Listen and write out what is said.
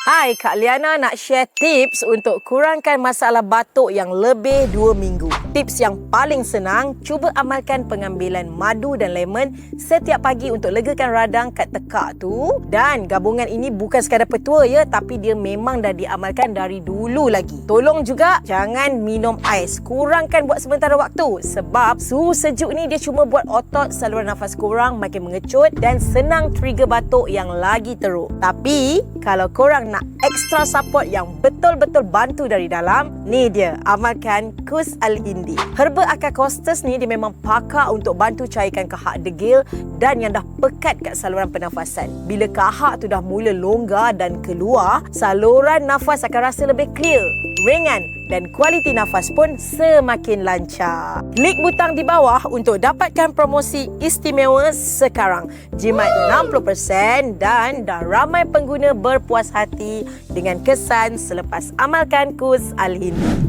Hai, Kak Liana nak share tips untuk kurangkan masalah batuk yang lebih 2 minggu. Tips yang paling senang, cuba amalkan pengambilan madu dan lemon setiap pagi untuk legakan radang kat tekak tu. Dan gabungan ini bukan sekadar petua ya, tapi dia memang dah diamalkan dari dulu lagi. Tolong juga jangan minum ais. Kurangkan buat sementara waktu sebab suhu sejuk ni dia cuma buat otot saluran nafas korang makin mengecut dan senang trigger batuk yang lagi teruk. Tapi kalau korang nak extra support yang betul-betul bantu dari dalam, ni dia, amalkan Kus Al-Hindi. Herba Acacostus ni dia memang pakar untuk bantu cairkan kahak degil dan yang dah pekat kat saluran pernafasan. Bila kahak tu dah mula longgar dan keluar, saluran nafas akan rasa lebih clear, ringan dan kualiti nafas pun semakin lancar. Klik butang di bawah untuk dapatkan promosi istimewa sekarang. Jimat 60% dan dah ramai pengguna berpuas hati dengan kesan selepas amalkan Kus Al-Hindi.